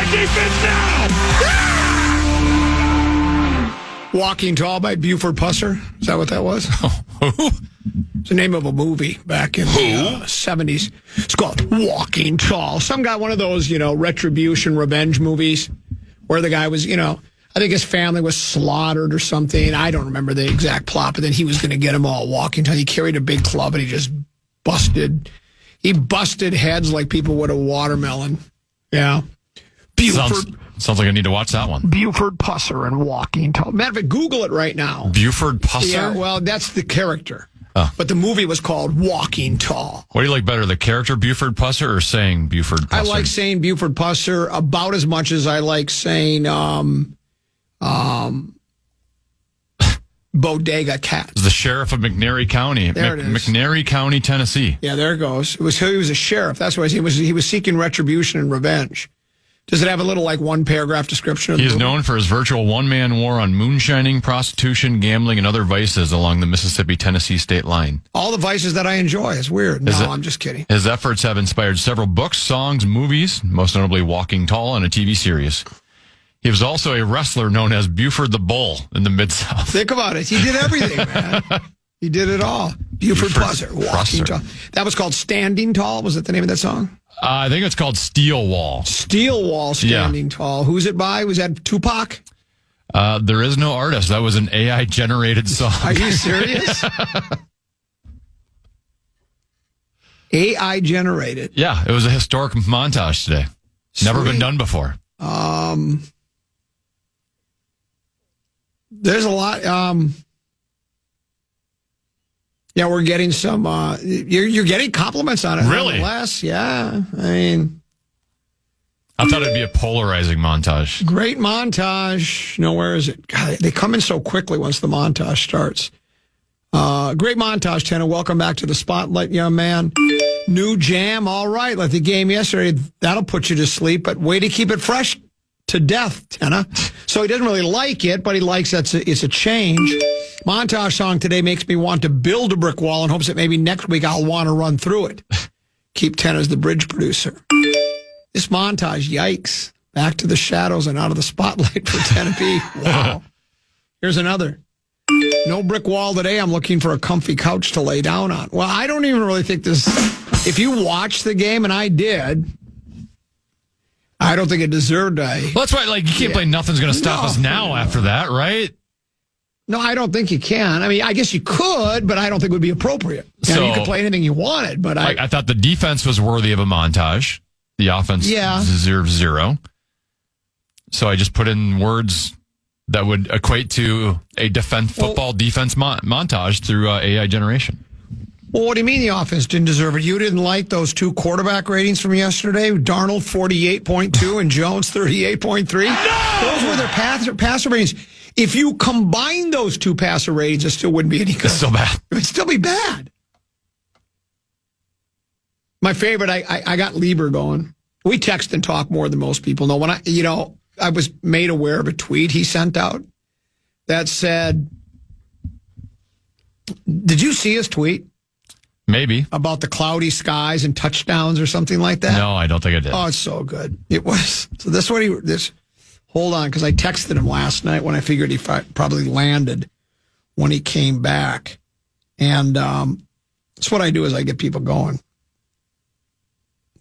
my defense now! Walking Tall by Buford Prusser. Is that what that was? Who? It's the name of a movie back in the 70s. It's called Walking Tall. Some guy, one of those, retribution, revenge movies where the guy was, I think his family was slaughtered or something. I don't remember the exact plot, but then he was going to get them all walking tall. He carried a big club and he just busted heads like people would a watermelon. Yeah. Buford. Sounds like I need to watch that one. Buford Prusser and Walking Tall. Matter of fact, Google it right now. Buford Prusser? Yeah, well, that's the character. Oh. But the movie was called Walking Tall. What do you like better, the character Buford Prusser or saying Buford Prusser? I like saying Buford Prusser about as much as I like saying Bodega Cat. The sheriff of McNairy County. There it is. McNairy County, Tennessee. Yeah, there it goes. He was a sheriff. That's what he was seeking retribution and revenge. Does it have a little, one paragraph description of the He is movie? known for his virtual one-man war on moonshining, prostitution, gambling, and other vices along the Mississippi-Tennessee state line. All the vices that I enjoy. It's weird. No, I'm just kidding. His efforts have inspired several books, songs, movies, most notably Walking Tall and a TV series. He was also a wrestler known as Buford the Bull in the Mid-South. Think about it. He did everything, man. He did it all. Buford Prusser, Walking Tall. That was called Standing Tall. Was that the name of that song? I think it's called Steel Wall. Steel Wall, Standing Tall. Who's it by? Was that Tupac? There is no artist. That was an AI-generated song. Are you serious? AI-generated. Yeah, it was a historic montage today. Never been done before. There's a lot. Yeah, we're getting some. You're getting compliments on it. Really? Nonetheless. Yeah. I mean, I thought it'd be a polarizing montage. great montage. No, where is it? God, they come in so quickly once the montage starts. Great montage, Tanner. Welcome back to the spotlight, young man. New jam. All right. Like the game yesterday, that'll put you to sleep, but way to keep it fresh to death, Tanner. So he doesn't really like it, but he likes that it's a change. Montage song today makes me want to build a brick wall in hopes that maybe next week I'll want to run through it. Keep Ten as the bridge producer. This montage, yikes. Back to the shadows and out of the spotlight for Tennessee. Wow. Here's another. No brick wall today. I'm looking for a comfy couch to lay down on. Well, I don't even really think this... If you watched the game, and I did, I don't think it deserved a... Well, that's why, you can't play Nothing's Going to Stop Us Now after that, right? No, I don't think you can. I mean, I guess you could, but I don't think it would be appropriate. You could play anything you wanted, but I thought the defense was worthy of a montage. The offense deserves 0. So I just put in words that would equate to a football defense montage through AI generation. Well, what do you mean the offense didn't deserve it? You didn't like those 2 quarterback ratings from yesterday? Darnold 48.2 and Jones 38.3? No! Those were their passer ratings. If you combine those 2 passer ratings, it still wouldn't be any good. It's still bad. It would still be bad. My favorite, I got Lieber going. We text and talk more than most people know. When I was made aware of a tweet he sent out that said, did you see his tweet? Maybe. About the cloudy skies and touchdowns or something like that? No, I don't think I did. Oh, it's so good. It was. So this is what hold on, because I texted him last night when I figured he probably landed when he came back. And that's what I do is I get people going.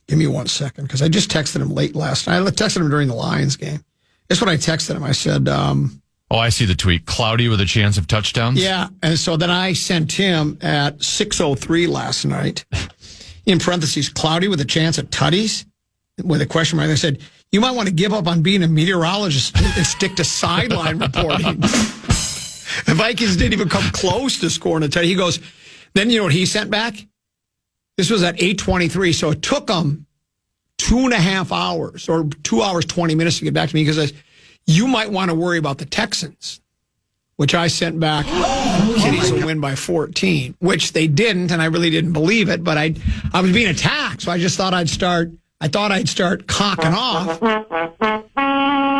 Give me 1 second, because I just texted him late last night. I texted him during the Lions game. That's what I texted him. I said... I see the tweet. Cloudy with a chance of touchdowns? Yeah, and so then I sent him at 6:03 last night, in parentheses, cloudy with a chance at tutties, with a question mark. I said, you might want to give up on being a meteorologist and stick to sideline reporting. The Vikings didn't even come close to scoring a tutty. He goes, then you know what he sent back? This was at 8:23, so it took him 2.5 hours, or 2 hours, 20 minutes to get back to me, because you might want to worry about the Texans, which I sent back. Kitties will win by 14, which they didn't, and I really didn't believe it, but I was being attacked, so I just thought I'd start cocking off, and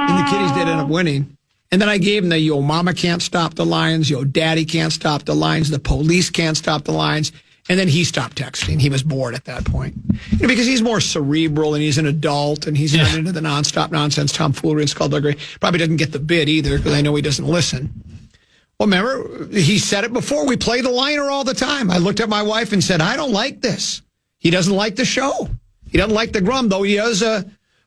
the Kitties did end up winning. And then I gave them the, yo, mama can't stop the Lions, yo, daddy can't stop the Lions, the police can't stop the Lions, And then he stopped texting. He was bored at that point. Because he's more cerebral and he's an adult and he's not into the nonstop nonsense tomfoolery and skullduggery. Probably doesn't get the bit either because I know he doesn't listen. Well, remember, he said it before. We play the liner all the time. I looked at my wife and said, I don't like this. He doesn't like the show. He doesn't like the Grum, though he does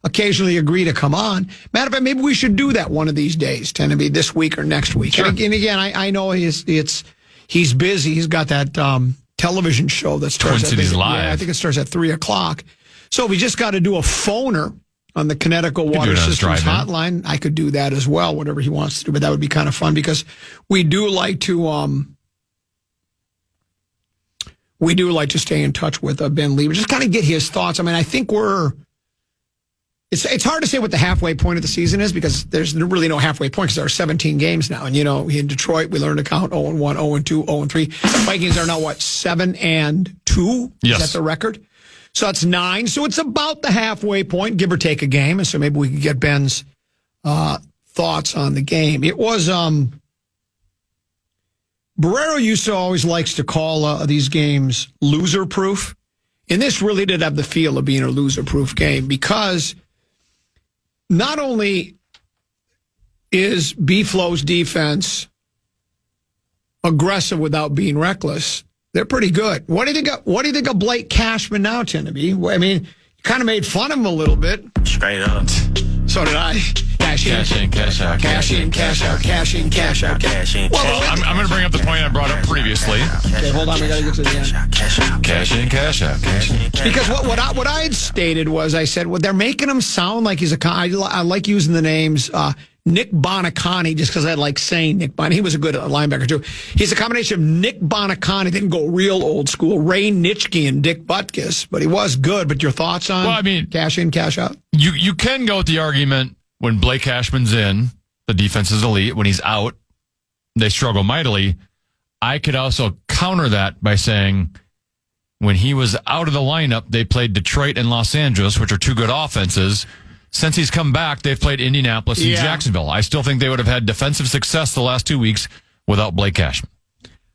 occasionally agree to come on. Matter of fact, maybe we should do that one of these days, tend to be this week or next week. Sure. And again, I know he's busy. He's got that television show that starts Twin Cities Live. Yeah, I think it starts at 3:00. So we just got to do a phoner on the Connecticut Water Systems hotline. I could do that as well, whatever he wants to do, but that would be kind of fun because we do like to stay in touch with Ben Lee. Just kind of get his thoughts. I mean, I think it's hard to say what the halfway point of the season is because there's really no halfway point because there are 17 games now. And, in Detroit, we learned to count 0-1, 0-2, 0-3. Vikings are now, 7-2? Yes. Is that the record? So that's 9. So it's about the halfway point, give or take a game. And so maybe we could get Ben's thoughts on the game. It was, Barrero used to always likes to call these games loser-proof. And this really did have the feel of being a loser-proof game because not only is B-Flow's defense aggressive without being reckless, they're pretty good. What do you think of Blake Cashman now, Tenneby? I mean, you kind of made fun of him a little bit. Straight up. So did I. Cash in, cash out. Cash in, cash out. Cash in, cash out. Cash in. Well, I'm going to bring up the point I brought up previously. Okay, hold on. We got to get to the end. Cash in, cash out. Because what I had stated was, I said, well, they're making him sound like he's I like using the names Nick Bonacani just because I like saying Nick Bonacani. He was a good linebacker, too. He's a combination of Nick Bonacani, didn't go real old school, Ray Nitschke and Dick Butkus, but he was good. But your thoughts on cash in, cash out? You can go with the argument when Blake Cashman's in, the defense is elite. When he's out, they struggle mightily. I could also counter that by saying when he was out of the lineup, they played Detroit and Los Angeles, which are two good offenses. Since he's come back, they've played Indianapolis and Jacksonville. I still think they would have had defensive success the last 2 weeks without Blake Cashman.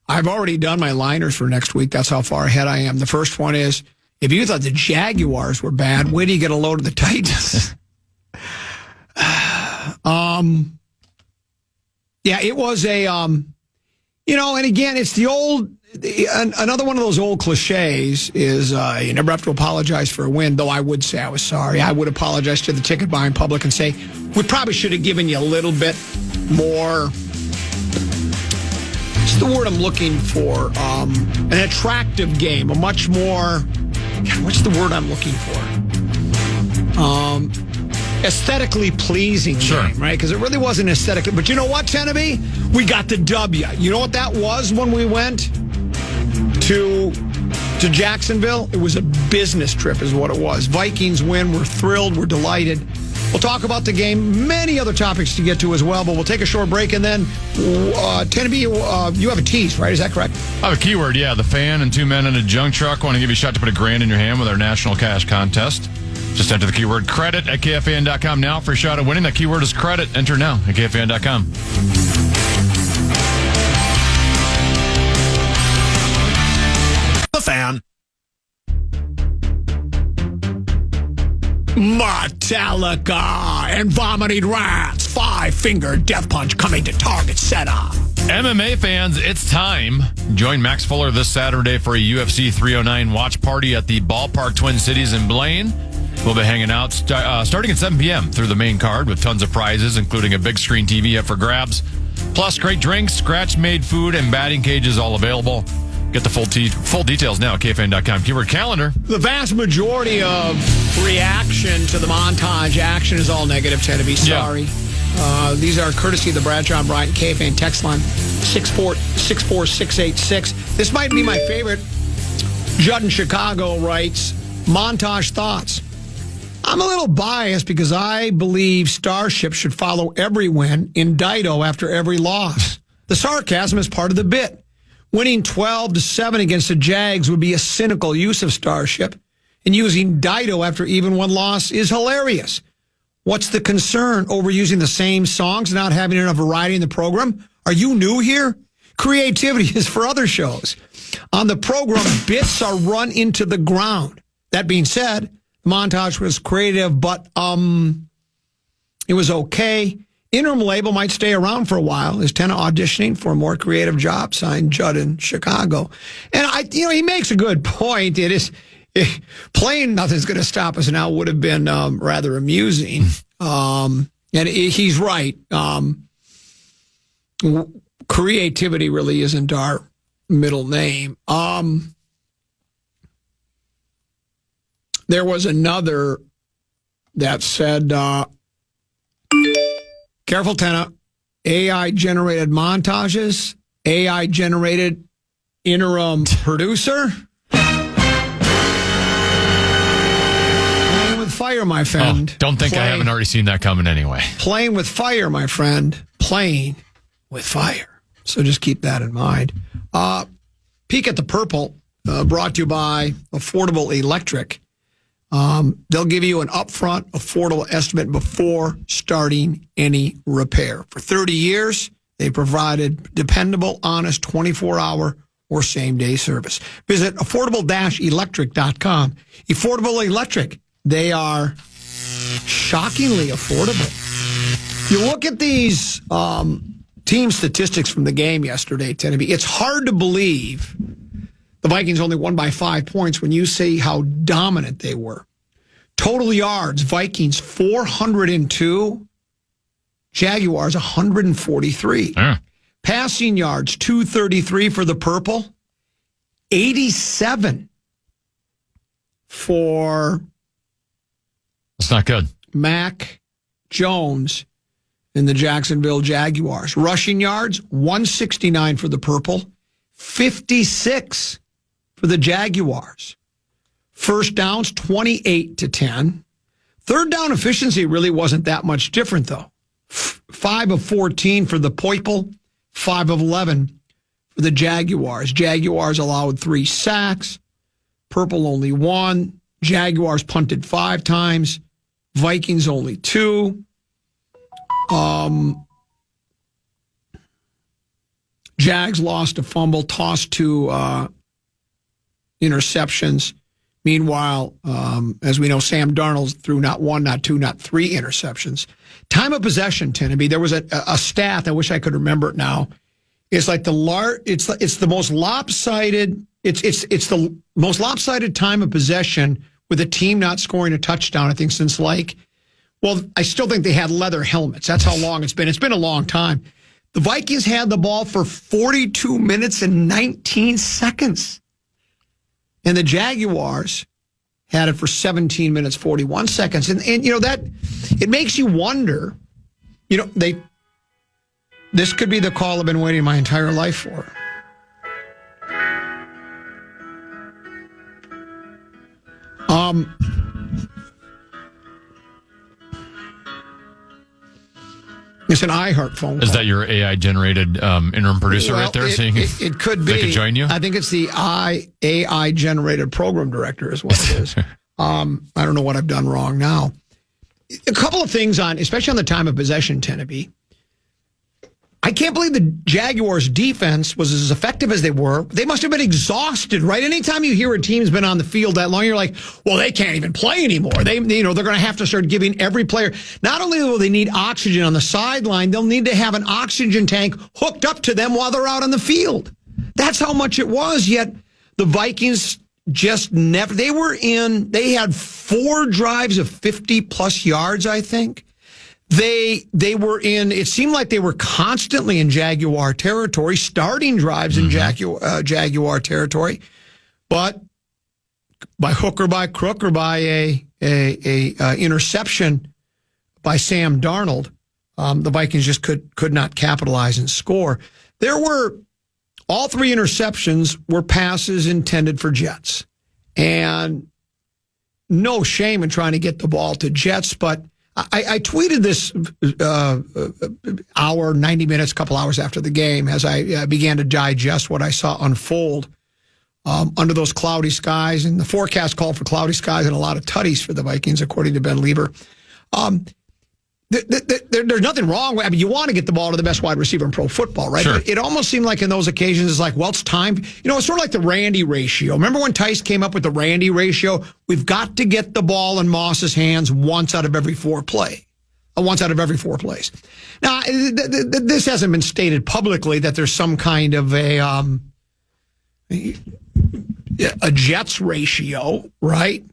I've already done my liners for next week. That's how far ahead I am. The first one is, if you thought the Jaguars were bad, wait till you get a load of the Titans. It was and again, it's the old, another one of those old cliches is you never have to apologize for a win, though I would say I was sorry. I would apologize to the ticket buying public and say, we probably should have given you a little bit more, what's the word I'm looking for? An attractive game, a much more, what's the word I'm looking for? Aesthetically pleasing game, right? Because it really wasn't aesthetically. But you know what, Tenneby? We got the W. You know what that was when we went to Jacksonville? It was a business trip is what it was. Vikings win. We're thrilled. We're delighted. We'll talk about the game. Many other topics to get to as well, but we'll take a short break. And then, Tenneby, you have a tease, right? Is that correct? I have a keyword, yeah. The Fan and 2 men in a junk truck want to give you a shot to put $1,000 in your hand with our national cash contest. Just enter the keyword credit at KFAN.com now for a shot at winning. That keyword is credit. Enter now at KFAN.com. The Fan. Metallica and Vomiting Rats. 5-finger death punch coming to Target Center. MMA fans, it's time. Join Max Fuller this Saturday for a UFC 309 watch party at the Ballpark Twin Cities in Blaine. We'll be hanging out starting at 7 p.m. through the main card with tons of prizes, including a big screen TV up for grabs. Plus, great drinks, scratch-made food, and batting cages all available. Get the full details now at KFAN.com. Keyword calendar. The vast majority of reaction to the montage action is all negative, Tenneby. Sorry. Yeah. These are courtesy of the Brad John Bryant KFAN text line 64686. This might be my favorite. Judd in Chicago writes, montage thoughts. I'm a little biased because I believe Starship should follow every win in Dido after every loss. The sarcasm is part of the bit. Winning 12-7 against the Jags would be a cynical use of Starship, and using Dido after even one loss is hilarious. What's the concern over using the same songs, not having enough variety in the program? Are you new here? Creativity is for other shows. On the program, bits are run into the ground. That being said, the montage was creative, but it was okay. Interim label might stay around for a while. Is Tena auditioning for a more creative job? Signed Judd in Chicago. And he makes a good point. Playing Nothing's Going to Stop Us Now would have been rather amusing. And he's right. Creativity really isn't our middle name. There was another that said, careful, Tena, AI-generated montages, AI-generated interim producer. Playing with fire, my friend. Don't think I haven't already seen that coming anyway. Playing with fire, my friend. Playing with fire. So just keep that in mind. Peek at the Purple, brought to you by Affordable Electric. They'll give you an upfront, affordable estimate before starting any repair. For 30 years, they provided dependable, honest, 24-hour or same-day service. Visit affordable-electric.com. Affordable Electric, they are shockingly affordable. You look at these team statistics from the game yesterday, Tennessee. It's hard to believe the Vikings only won by 5 points when you see how dominant they were. Total yards, Vikings 402, Jaguars 143. Passing yards, 233 for the Purple, 87 for... That's not good. Mac Jones and the Jacksonville Jaguars. Rushing yards, 169 for the Purple, 56 for the Jaguars. First downs, 28-10. Third down efficiency really wasn't that much different, though. 5 of 14 for the Purple, 5 of 11 for the Jaguars. Jaguars allowed 3 sacks. Purple only 1. Jaguars punted 5 times. Vikings only 2. Jags lost a fumble, tossed 2 interceptions. Meanwhile, as we know, Sam Darnold threw not 1, not 2, not 3 interceptions. Time of possession, Tennessee. There was a stat. I wish I could remember it now. It's like it's the most lopsided. It's the most lopsided time of possession with a team not scoring a touchdown. I think since I still think they had leather helmets. That's how long it's been. It's been a long time. The Vikings had the ball for 42 minutes and 19 seconds. And the Jaguars had it for 17 minutes, 41 seconds. And that it makes you wonder, this could be the call I've been waiting my entire life for. It's an iHeart phone call. Is that your AI-generated interim producer right there? It could be. They could join you? I think it's the AI-generated program director is what it is. I don't know what I've done wrong now. A couple of things especially on the time of possession, Tennessee. I can't believe the Jaguars' defense was as effective as they were. They must have been exhausted, right? Anytime you hear a team's been on the field that long, you're like, well, they can't even play anymore. They're going to have to start giving every player. Not only will they need oxygen on the sideline, they'll need to have an oxygen tank hooked up to them while they're out on the field. That's how much it was. Yet the Vikings just never. They had 4 drives of 50-plus yards, I think. They were it seemed like they were constantly in Jaguar territory, starting drives in Jaguar territory, but by hook or by crook or by a interception by Sam Darnold, the Vikings just could not capitalize and score. All 3 interceptions were passes intended for Jets, and no shame in trying to get the ball to Jets, but I tweeted this hour, 90 minutes, a couple hours after the game as I began to digest what I saw unfold under those cloudy skies. And the forecast called for cloudy skies and a lot of tutties for the Vikings, according to Ben Lieber. there's nothing wrong with. I mean, you want to get the ball to the best wide receiver in pro football, right? Sure. But it almost seemed like in those occasions, it's like, well, it's time. You know, it's sort of like the Randy ratio. Remember when Tice came up with the Randy ratio? We've got to get the ball in Moss's hands once out of every four plays. Now, this hasn't been stated publicly that there's some kind of a Jets ratio, right?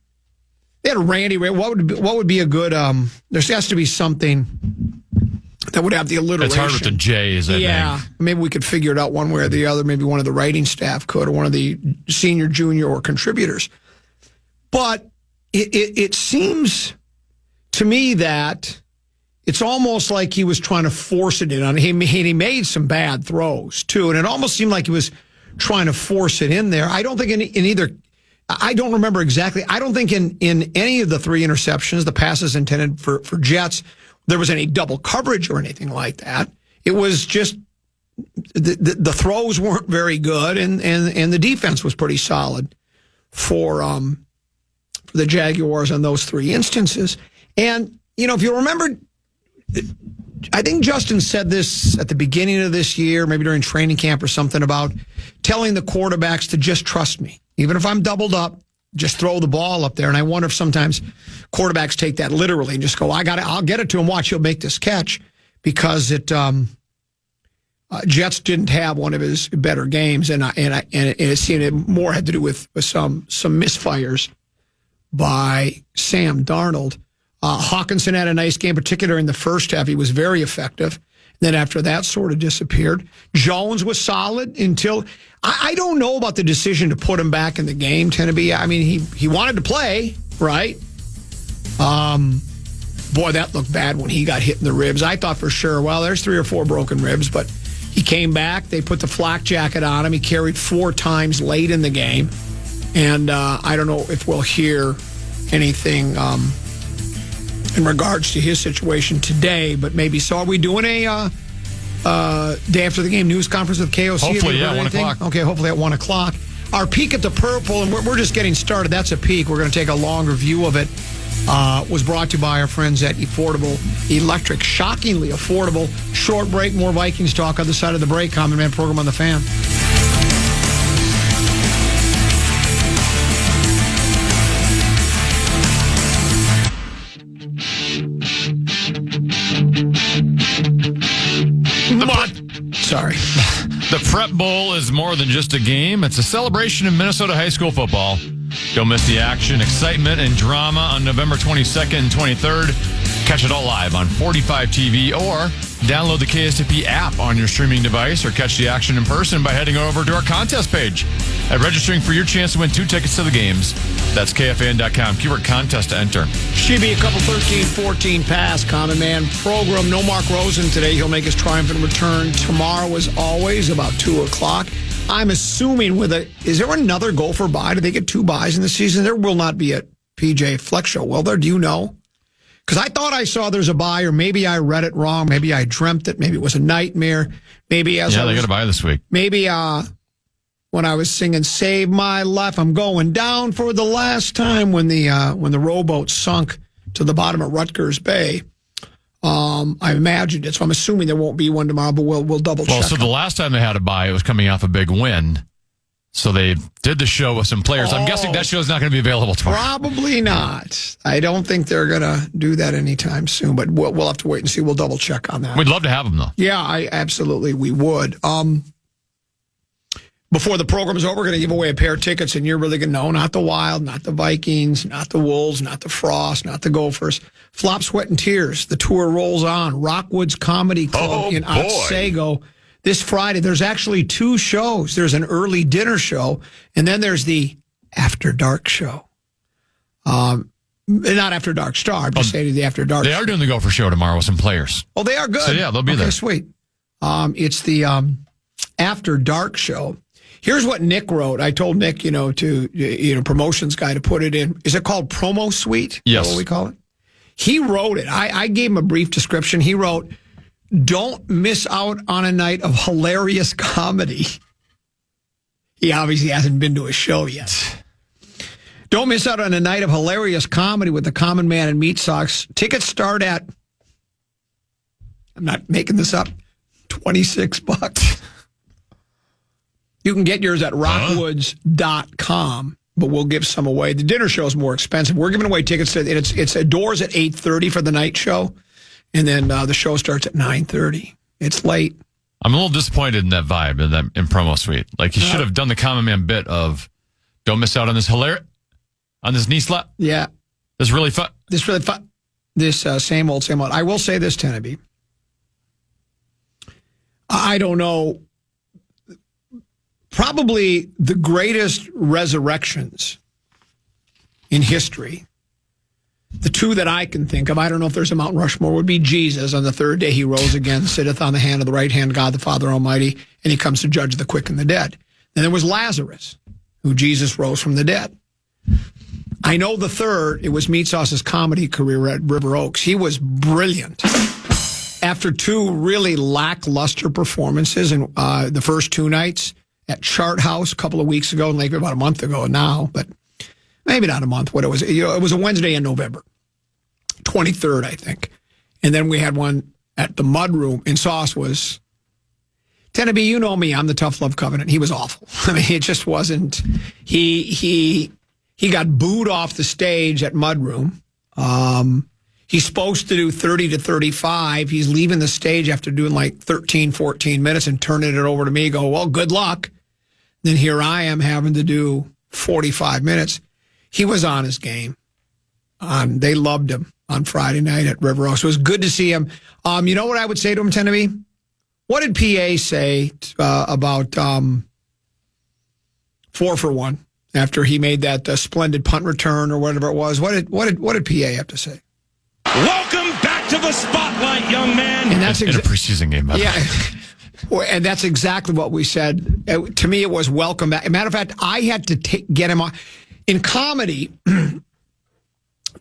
They had a Randy. What would be a good? There has to be something that would have the alliteration. It's hard with the J's. I think. Maybe we could figure it out one way or the other. Maybe one of the writing staff could, or one of the senior, junior, or contributors. But it seems to me that it's almost like he was trying to force it in on him. He made some bad throws too, and it almost seemed like he was trying to force it in there. I don't think in either. I don't remember exactly. I don't think in any of the three interceptions, the passes intended for Jets, there was any double coverage or anything like that. It was just the throws weren't very good, and the defense was pretty solid for the Jaguars on those three instances. And you know, if you remember, I think Justin said this at the beginning of this year, maybe during training camp or something, about telling the quarterbacks to just trust me. Even if I'm doubled up, just throw the ball up there. And I wonder if sometimes quarterbacks take that literally and just go, I'll get it to him. Watch, he'll make this catch, because Jets didn't have one of his better games, and it seemed it more had to do with some misfires by Sam Darnold. Hawkinson had a nice game, particularly in the first half. He was very effective. Then after that, sort of disappeared. Jones was solid until I don't know about the decision to put him back in the game. Tenneby, I mean, he wanted to play, right? Boy, that looked bad when he got hit in the ribs. I thought for sure, well, there's 3 or 4 broken ribs, but he came back. They put the flak jacket on him. He carried 4 times late in the game, and I don't know if we'll hear anything in regards to his situation today, but maybe so. Are we doing a day after the game news conference with KOC? Hopefully, yeah, 1 o'clock. Okay, hopefully at 1 o'clock. Our peek at the purple, and we're just getting started. That's a peek. We're going to take a longer view of it. Was brought to you by our friends at Affordable Electric. Shockingly affordable. Short break, more Vikings talk on the side of the break. Common Man program on the Fan. Sorry. The Prep Bowl is more than just a game. It's a celebration of Minnesota high school football. Don't miss the action, excitement, and drama on November 22nd and 23rd. Catch it all live on 45 TV or download the KSTP app on your streaming device, or catch the action in person by heading over to our contest page and registering for your chance to win 2 tickets to the games. That's KFAN.com. Keyword contest to enter. Should be a couple 13-14 pass. Common Man program. No Mark Rosen today. He'll make his triumphant return tomorrow, as always, about 2 o'clock. I'm assuming is there another Gopher bye? Do they get 2 byes in the season? There will not be a PJ Flex show, will there? Do you know? Because I thought I saw there's a bye, or maybe I read it wrong. Maybe I dreamt it. Maybe it was a nightmare. Maybe they got a bye this week. Maybe when I was singing "Save My Life," I'm going down for the last time when the rowboat sunk to the bottom of Rutgers Bay. I imagined it, so I'm assuming there won't be one tomorrow, but we'll double check. Well, so the last time they had a bye, it was coming off a big win. So they did the show with some players. I'm guessing that show is not going to be available tomorrow. Probably not. I don't think they're going to do that anytime soon, but we'll have to wait and see. We'll double check on that. We'd love to have them, though. Yeah, we would. Before the program's over, we're going to give away a pair of tickets, and you're really going to know, not the Wild, not the Vikings, not the Wolves, not the Frost, not the Gophers. Flop, Sweat, and Tears. The tour rolls on. Rockwood's Comedy Club in Otsego. This Friday, there's actually 2 shows. There's an early dinner show, and then there's the After Dark show. Not After Dark Star, I'm just saying the After Dark. They are doing the Gopher show tomorrow with some players. Oh, they are good. So, yeah, they'll be there. Okay, sweet. It's the After Dark show. Here's what Nick wrote. I told Nick, promotions guy, to put it in. Is it called Promo Suite? Yes. Is that what we call it? He wrote it. I gave him a brief description. He wrote, "Don't miss out on a night of hilarious comedy." He obviously hasn't been to a show yet. Don't miss out on a night of hilarious comedy with the Common Man and Meat Socks. Tickets start at I'm not making this up. $26. You can get yours at rockwoods.com, but we'll give some away. The dinner show is more expensive. We're giving away tickets to it's doors at 8:30 for the night show, and then the show starts at 9:30. It's late. I'm a little disappointed in that vibe in promo suite. Like, he should have done the common man bit of, don't miss out on this on this knee slap. Yeah. This really fun. This same old. I will say this, Tenneby. I don't know. Probably the greatest resurrections in history, the two that I can think of, I don't know if there's a Mount Rushmore, would be Jesus. On the third day he rose again, sitteth on the hand of the right hand, God the Father Almighty, and he comes to judge the quick and the dead. Then there was Lazarus, who Jesus rose from the dead. I know the third, it was Meat Sauce's comedy career at River Oaks. He was brilliant. After two really lackluster performances in the first two nights at Chart House a couple of weeks ago, and like about a month ago now, but maybe not a month. What it was, it was a Wednesday in November, 23rd, I think. And then we had one at the Mud Room, and Sauce was, Tenneby, you know me, I'm the tough love covenant. He was awful. I mean, it just wasn't. He got booed off the stage at Mud Room. He's supposed to do 30 to 35. He's leaving the stage after doing like 13, 14 minutes and turning it over to me, go, well, good luck. Then here I am having to do 45 minutes. He was on his game. They loved him on Friday night at River Oaks. So it was good to see him. You know what I would say to him, Tenneby? What did PA say about 4 for 1 after he made that splendid punt return or whatever it was? What did PA have to say? Welcome back to the spotlight, young man. And that's in a preseason game, by the way. And that's exactly what we said. To me, it was welcome back. As a matter of fact, I had to get him on. In comedy,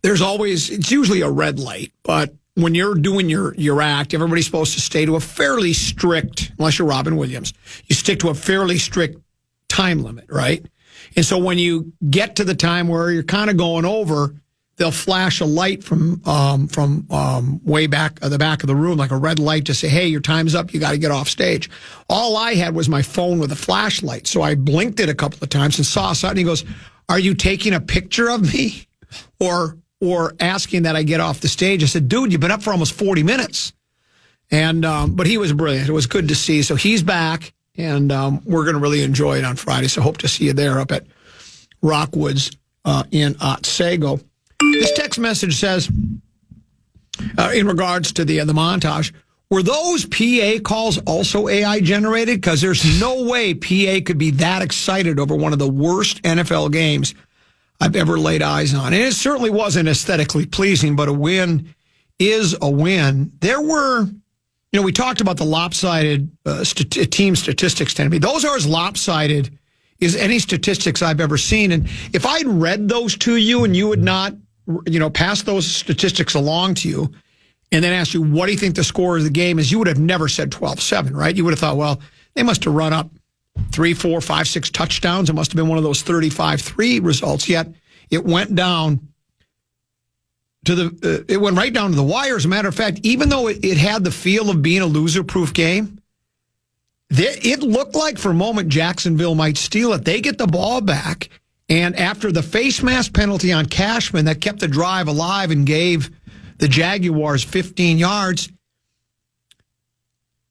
it's usually a red light, but when you're doing your act, everybody's supposed to stay to a fairly strict, unless you're Robin Williams, you stick to a fairly strict time limit, right? And so when you get to the time where you're kind of going over, they'll flash a light from way back the back of the room, like a red light, to say, hey, your time's up, you got to get off stage. All I had was my phone with a flashlight, so I blinked it a couple of times and saw something. He goes, are you taking a picture of me or asking that I get off the stage? I said, dude, you've been up for almost 40 minutes. And but he was brilliant. It was good to see. So he's back, and we're going to really enjoy it on Friday. So hope to see you there up at Rockwoods in Otsego. This text message says, in regards to the montage, were those PA calls also AI generated? Because there's no way PA could be that excited over one of the worst NFL games I've ever laid eyes on. And it certainly wasn't aesthetically pleasing, but a win is a win. There were, we talked about the lopsided team statistics, Tenneby. Those are as lopsided as any statistics I've ever seen. And if I'd read those to you and you would not, pass those statistics along to you and then ask you, what do you think the score of the game is? You would have never said 12-7, right? You would have thought, well, they must have run up 3, 4, 5, 6 touchdowns. It must have been one of those 35-3 results. Yet it went down to it went right down to the wire. As a matter of fact, even though it had the feel of being a loser-proof game, it looked like for a moment Jacksonville might steal it. They get the ball back, and after the face mask penalty on Cashman that kept the drive alive and gave the Jaguars 15 yards,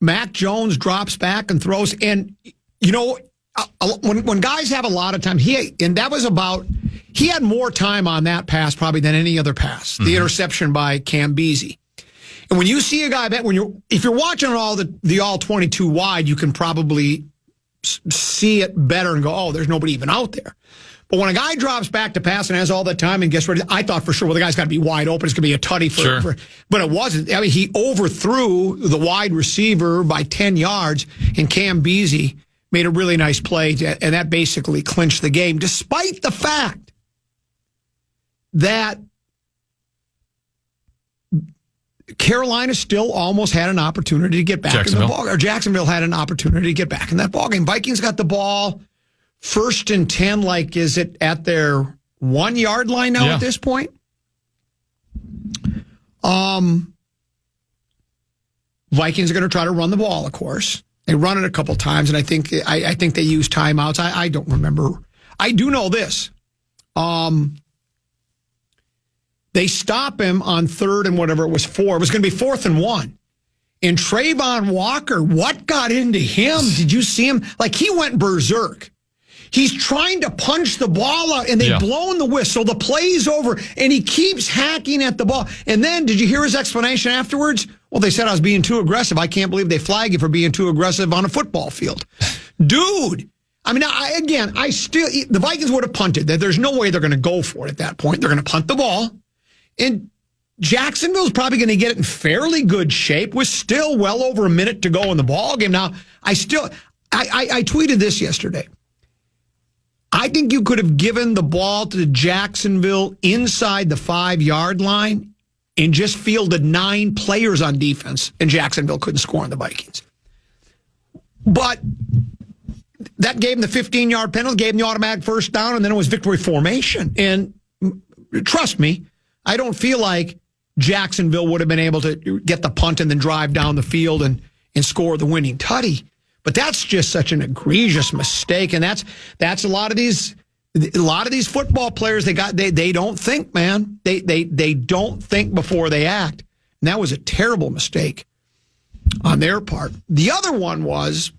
Mac Jones drops back and throws. And, when guys have a lot of time, he had more time on that pass probably than any other pass, the interception by Cam Beasley. And when you see a guy, if you're watching the all 22 wide, you can probably see it better and go, oh, there's nobody even out there. But when a guy drops back to pass and has all the time and gets ready, I thought for sure, well, the guy's got to be wide open. It's going to be a tutty but it wasn't. I mean, he overthrew the wide receiver by 10 yards, and Cam Beasley made a really nice play, and that basically clinched the game, despite the fact that Carolina still almost had an opportunity to get back in the ball, or Jacksonville had an opportunity to get back in that ball game. Vikings got the ball 1st and 10, is it at their 1 yard line now at this point? Vikings are going to try to run the ball, of course. They run it a couple times, and I think they use timeouts. I don't remember. I do know this. They stop him on 3rd and whatever it was 4. It was going to be 4th and 1. And Trayvon Walker, what got into him? Did you see him? Like, he went berserk. He's trying to punch the ball out, and they've blown the whistle. The play's over, and he keeps hacking at the ball. And then, did you hear his explanation afterwards? Well, they said I was being too aggressive. I can't believe they flag you for being too aggressive on a football field. Dude. I mean, the Vikings would have punted. There's no way they're going to go for it at that point. They're going to punt the ball. And Jacksonville's probably going to get it in fairly good shape with still well over a minute to go in the ball game. Now, I tweeted this yesterday. I think you could have given the ball to Jacksonville inside the 5-yard line and just fielded 9 players on defense, and Jacksonville couldn't score on the Vikings. But that gave them the 15-yard penalty, gave them the automatic first down, and then it was victory formation. And trust me, I don't feel like Jacksonville would have been able to get the punt and then drive down the field and score the winning tutty. But that's just such an egregious mistake, and that's a lot of these football players. They don't think, man. They don't think before they act, and that was a terrible mistake on their part. The other one was,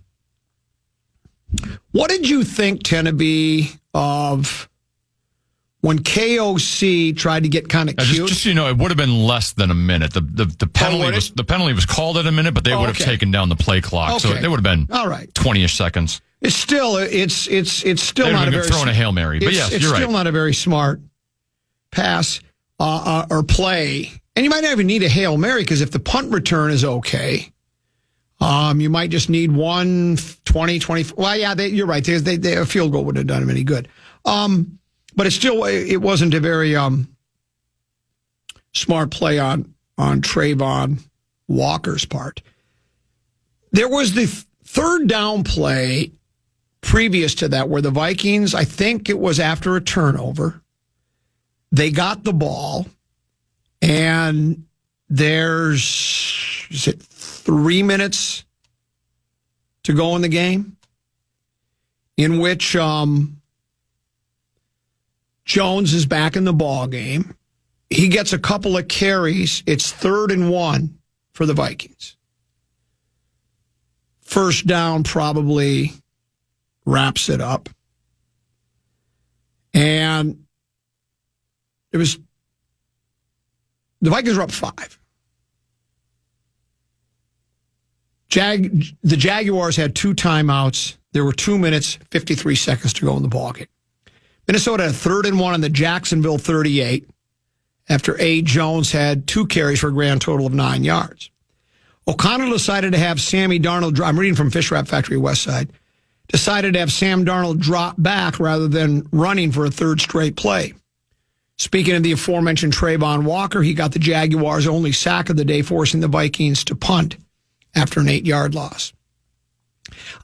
what did you think, Teneby, of when KOC tried to get kind of cute? Just so you know, it would have been less than a minute. The penalty was called at a minute, but they would have taken down the play clock, so it would have been all right, 20-ish seconds. It's still not a very throwing a Hail Mary, but yes, you're right. It's still not a very smart pass or play, and you might not even need a Hail Mary because if the punt return is okay, you might just need 20, 24. Well, yeah, you're right. A field goal wouldn't have done him any good. But it wasn't a very smart play on Trayvon Walker's part. There was the 3rd down play previous to that where the Vikings, I think it was after a turnover, they got the ball, and there's 3 minutes to go in the game, in which Jones is back in the ball game. He gets a couple of carries. It's 3rd and 1 for the Vikings. First down probably wraps it up. And the Vikings were up 5. The Jaguars had 2 timeouts. There were 2 minutes, 53 seconds to go in the ballgame. Minnesota had 3rd and 1 on the Jacksonville 38 after A. Jones had 2 carries for a grand total of 9 yards. O'Connell decided to have Sammy Darnold, I'm reading from Fish Wrap Factory West Side, decided to have Sam Darnold drop back rather than running for a 3rd straight play. Speaking of the aforementioned Trayvon Walker, he got the Jaguars' only sack of the day, forcing the Vikings to punt after an 8-yard loss.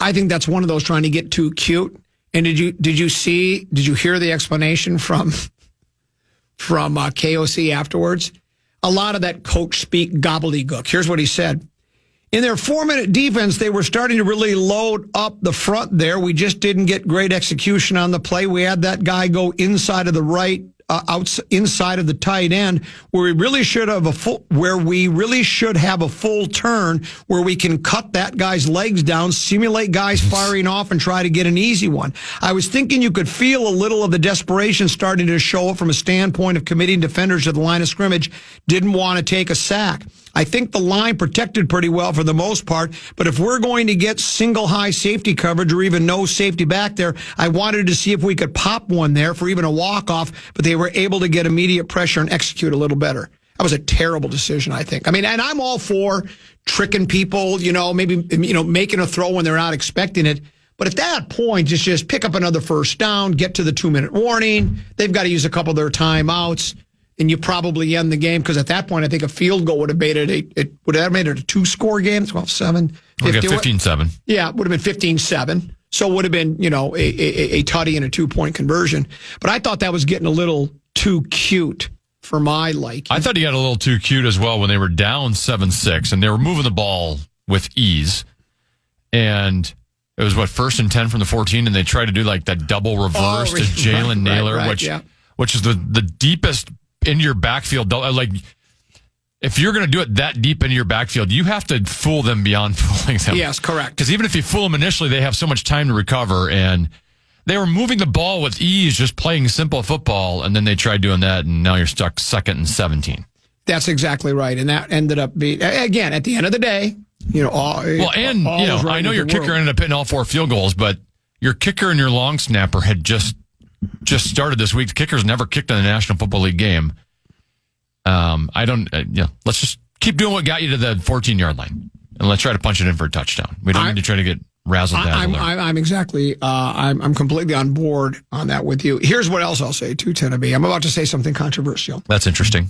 I think that's one of those trying to get too cute. And did you hear the explanation from KOC afterwards? A lot of that coach speak gobbledygook. Here's what he said. In their 4-minute defense, they were starting to really load up the front there. We just didn't get great execution on the play. We had that guy go inside of the right, inside of the tight end, where we really should have a full turn where we can cut that guy's legs down, simulate guys firing off, and try to get an easy one. I was thinking you could feel a little of the desperation starting to show up from a standpoint of committing defenders to the line of scrimmage, didn't want to take a sack. I think the line protected pretty well for the most part, but if we're going to get single high safety coverage or even no safety back there, I wanted to see if we could pop one there for even a walk-off, but they were able to get immediate pressure and execute a little better. That was a terrible decision, I think. I mean, and I'm all for tricking people, making a throw when they're not expecting it. But at that point, just pick up another first down, get to the 2-minute warning. They've got to use a couple of their timeouts. And you probably end the game because at that point, I think a field goal would have made it a 2-score game, 12-7. 15-7. Yeah, it would have been 15-7. So it would have been, a tutty and a 2-point conversion. But I thought that was getting a little too cute for my liking. I thought he got a little too cute as well when they were down 7-6 and they were moving the ball with ease. And it was, first and 10 from the 14, and they tried to do like that double reverse to Jalen Naylor, which is the deepest into your backfield. Like, if you're going to do it that deep into your backfield, you have to fool them beyond fooling them. Yes, correct. Because even if you fool them initially, they have so much time to recover, and they were moving the ball with ease, just playing simple football, and then they tried doing that, and now you're stuck 2nd and 17. That's exactly right, and that ended up being, again, at the end of the day, I know your kicker ended up hitting all 4 field goals, but your kicker and your long snapper had just started this week. The kicker's never kicked in the National Football League game. Let's just keep doing what got you to the 14-yard line, and let's try to punch it in for a touchdown. We don't need to try to get razzle-dazzle. I'm completely on board on that with you. Here's what else I'll say too, Tenneby. I'm about to say something controversial. That's interesting.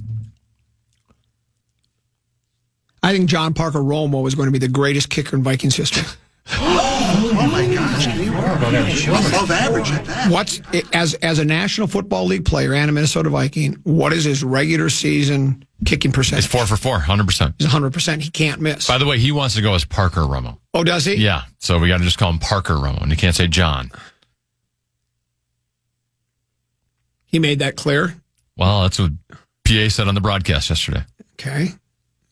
I think John Parker Romo is going to be the greatest kicker in Vikings history. Oh my gosh! You are above average at that. As a National Football League player and a Minnesota Viking, what is his regular season kicking percentage? It's 4 for 4, 100%. He's 100%. He can't miss. By the way, he wants to go as Parker Romo. Oh, does he? Yeah. So we got to just call him Parker Romo, and you can't say John. He made that clear. Well, that's what PA said on the broadcast yesterday. Okay.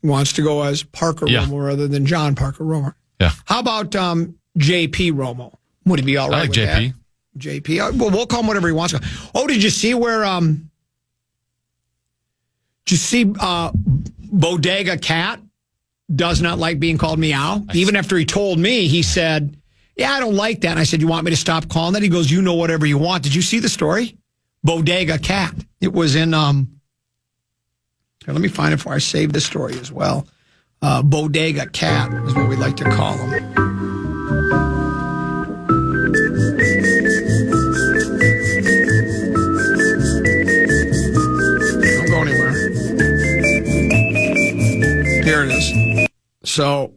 Wants to go as Parker Romo rather than John Parker Romo. Yeah. How about JP Romo? Would he be all right with JP. that? JP. Well, we'll call him whatever he wants. Oh, did you see where? Did you see Bodega Cat does not like being called meow? Even after he told me, he said, "Yeah, I don't like that." And I said, "You want me to stop calling that?" He goes, "You know whatever you want." Did you see the story? Bodega Cat. It was in. Here, let me find it before I save the story as well. Bodega Cat is what we like to call him. Don't go anywhere. Here it is. So,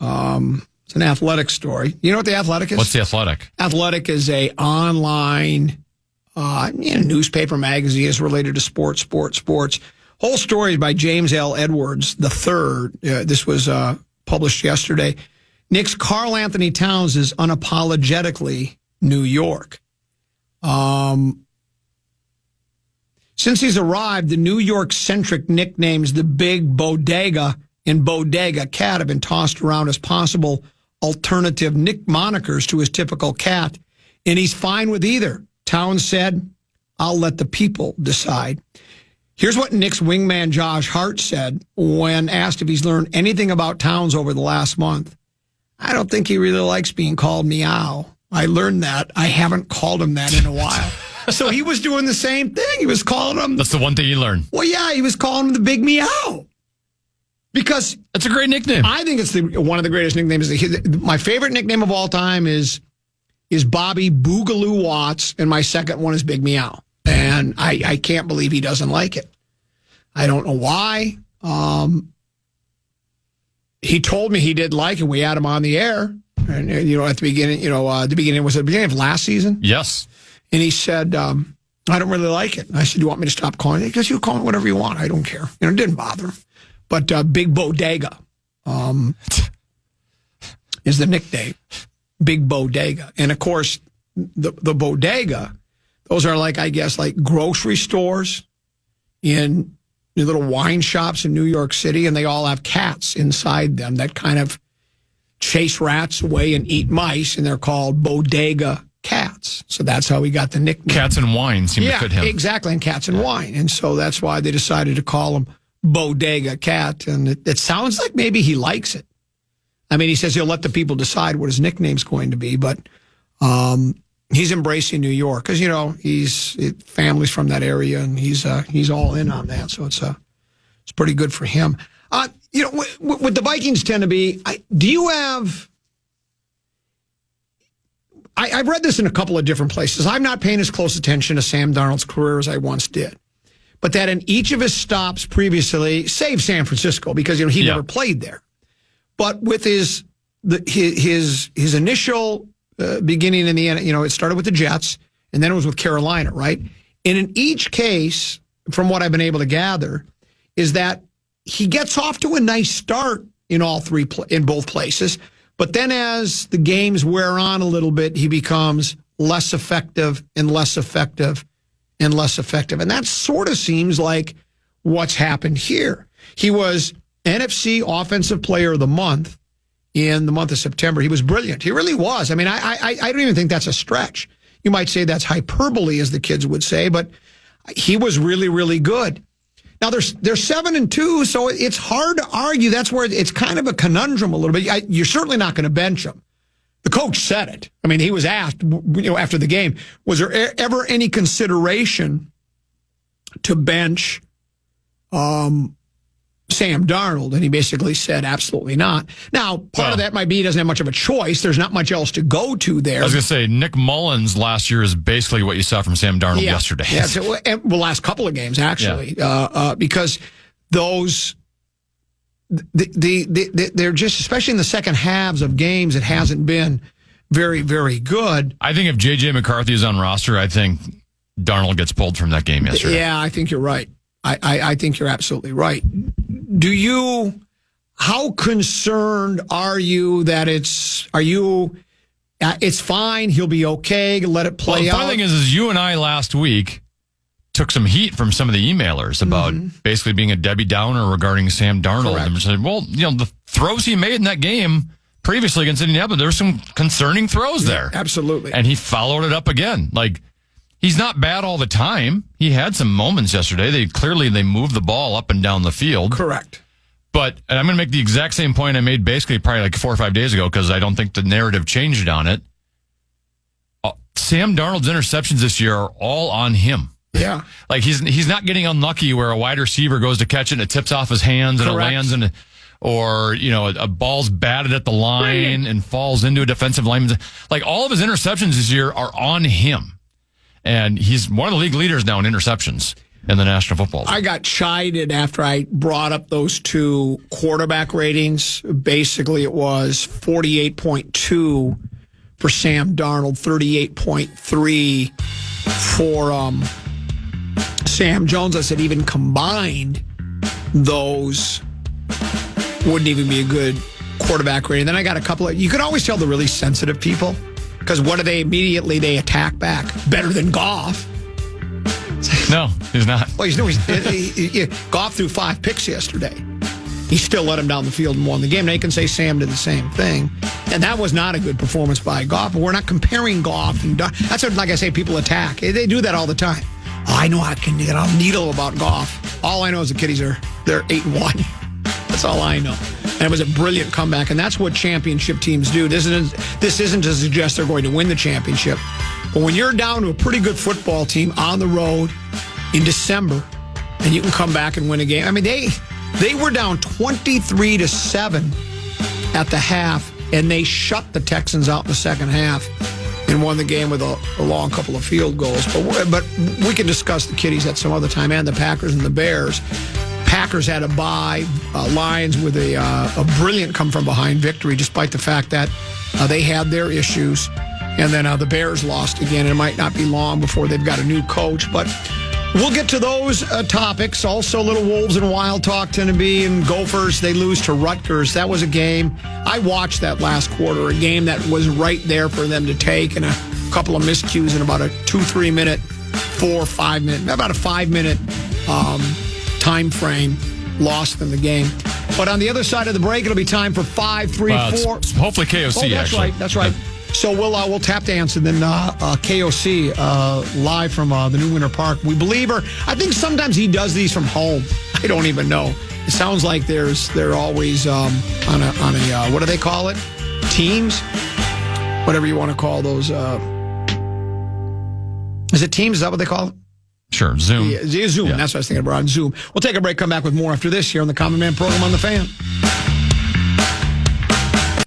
it's an athletic story. You know what the Athletic is? What's the Athletic? Athletic is a online newspaper magazine. Is related to sports. Whole story is by James L. Edwards III. This was published yesterday. Knicks' Karl Anthony Towns is unapologetically New York. Since he's arrived, the New York-centric nicknames the Big Bodega and Bodega Cat have been tossed around as possible alternative nick monikers to his typical cat, and he's fine with either. Towns said, "I'll let the people decide." Here's what Knicks wingman Josh Hart said when asked if he's learned anything about Towns over the last month. "I don't think he really likes being called meow. I learned that. I haven't called him that in a while." So he was doing the same thing. He was calling him... That's the one thing you learned. Well, yeah, he was calling him the Big Meow. Because... That's a great nickname. I think it's one of the greatest nicknames. My favorite nickname of all time is Bobby Boogaloo Watts, and my second one is Big Meow. And I can't believe he doesn't like it. I don't know why. He told me he did like it. We had him on the air. And, at the beginning, was it the beginning of last season? Yes. And he said, "I don't really like it." And I said, "You want me to stop calling it?" Because you call it whatever you want. I don't care. It didn't bother him. But Big Bodega is the nickname. Big Bodega. And, of course, the bodega, those are like grocery stores in little wine shops in New York City, and they all have cats inside them that kind of chase rats away and eat mice, and they're called Bodega Cats. So that's how he got the nickname. Cats and wine seem to fit him. Yeah, exactly, and cats and wine. And so that's why they decided to call him Bodega Cat, and it sounds like maybe he likes it. I mean, he says he'll let the people decide what his nickname's going to be, but he's embracing New York because he's family's from that area, and he's all in on that. So it's pretty good for him. With the Vikings tend to be. Do you have? I've read this in a couple of different places. I'm not paying as close attention to Sam Darnold's career as I once did, but that in each of his stops previously, save San Francisco because he never played there, but with his initial beginning in the end, it started with the Jets and then it was with Carolina, right? And in each case, from what I've been able to gather, is that he gets off to a nice start in in both places, but then as the games wear on a little bit, he becomes less effective and less effective and less effective. And that sort of seems like what's happened here. He was NFC Offensive Player of the Month in the month of September. He was brilliant. He really was. I mean, I don't even think that's a stretch. You might say that's hyperbole, as the kids would say, but he was really, really good. Now, they're 7-2, so it's hard to argue. That's where it's kind of a conundrum a little bit. You're certainly not going to bench him. The coach said it. I mean, he was asked, after the game, was there ever any consideration to bench Sam Darnold? And he basically said absolutely not. Now, part of that might be he doesn't have much of a choice. There's not much else to go to there. I was going to say, Nick Mullins last year is basically what you saw from Sam Darnold yesterday. Yeah, the last couple of games, actually, because those... They're just, especially in the second halves of games, it hasn't been very, very good. I think if J.J. McCarthy is on roster, I think Darnold gets pulled from that game yesterday. Yeah, I think you're right. I think you're absolutely right. How concerned are you that it's fine, he'll be okay, let it play out? The funny thing is you and I last week took some heat from some of the emailers about basically being a Debbie Downer regarding Sam Darnold. Correct. And said, well, the throws he made in that game previously against Indianapolis, there were some concerning throws there. Absolutely. And he followed it up again. Like, he's not bad all the time. He had some moments yesterday. They moved the ball up and down the field. Correct. But, and I'm going to make the exact same point I made basically probably like 4 or 5 days ago because I don't think the narrative changed on it. Sam Darnold's interceptions this year are all on him. Yeah. Like he's not getting unlucky where a wide receiver goes to catch it and it tips off his hands and it lands in or a ball's batted at the line and falls into a defensive lineman. Like all of his interceptions this year are on him. And he's one of the league leaders now in interceptions in the National Football League. I got chided after I brought up those two quarterback ratings. Basically, it was 48.2 for Sam Darnold, 38.3 for Sam Jones. I said even combined, those wouldn't even be a good quarterback rating. Then I got a couple of... You can always tell the really sensitive people because what do they immediately? They attack back. Better than Goff. No, he's not. Well, Goff threw 5 picks yesterday. He still let him down the field and won the game. Now you can say Sam did the same thing. And that was not a good performance by Goff. But we're not comparing Goff. That's what, like I say, people attack. They do that all the time. Oh, I know I can get a needle about Goff. All I know is the kiddies they're 8-1. That's all I know. And it was a brilliant comeback. And that's what championship teams do. This isn't to suggest they're going to win the championship. But when you're down to a pretty good football team on the road in December, and you can come back and win a game. I mean, they were down 23-7 at the half, and they shut the Texans out in the second half and won the game with a long couple of field goals. But we can discuss the kiddies at some other time, and the Packers and the Bears. Packers had a bye. Lions with a brilliant come-from-behind victory, despite the fact that they had their issues. And then the Bears lost again. It might not be long before they've got a new coach, but we'll get to those topics. Also, little Wolves and Wild talk, Tennessee and Gophers. They lose to Rutgers. That was a game. I watched that last quarter, a game that was right there for them to take, and a couple of miscues in about a 2-3 minute, 4-5 minute, about a 5 minute time frame lost them the game. But on the other side of the break, it'll be time for 5, 3, 4. Hopefully KOC, actually. That's right. So we'll tap dance and then KOC live from the New Winter Park. We believe her. I think sometimes he does these from home. I don't even know. It sounds like they're always on a what do they call it? Teams? Whatever you want to call those. Is it Teams? Is that what they call it? Sure, Zoom. Yeah, Zoom. Yeah. That's what I was thinking about, on Zoom. We'll take a break, come back with more after this here on the Common Man program on The Fan.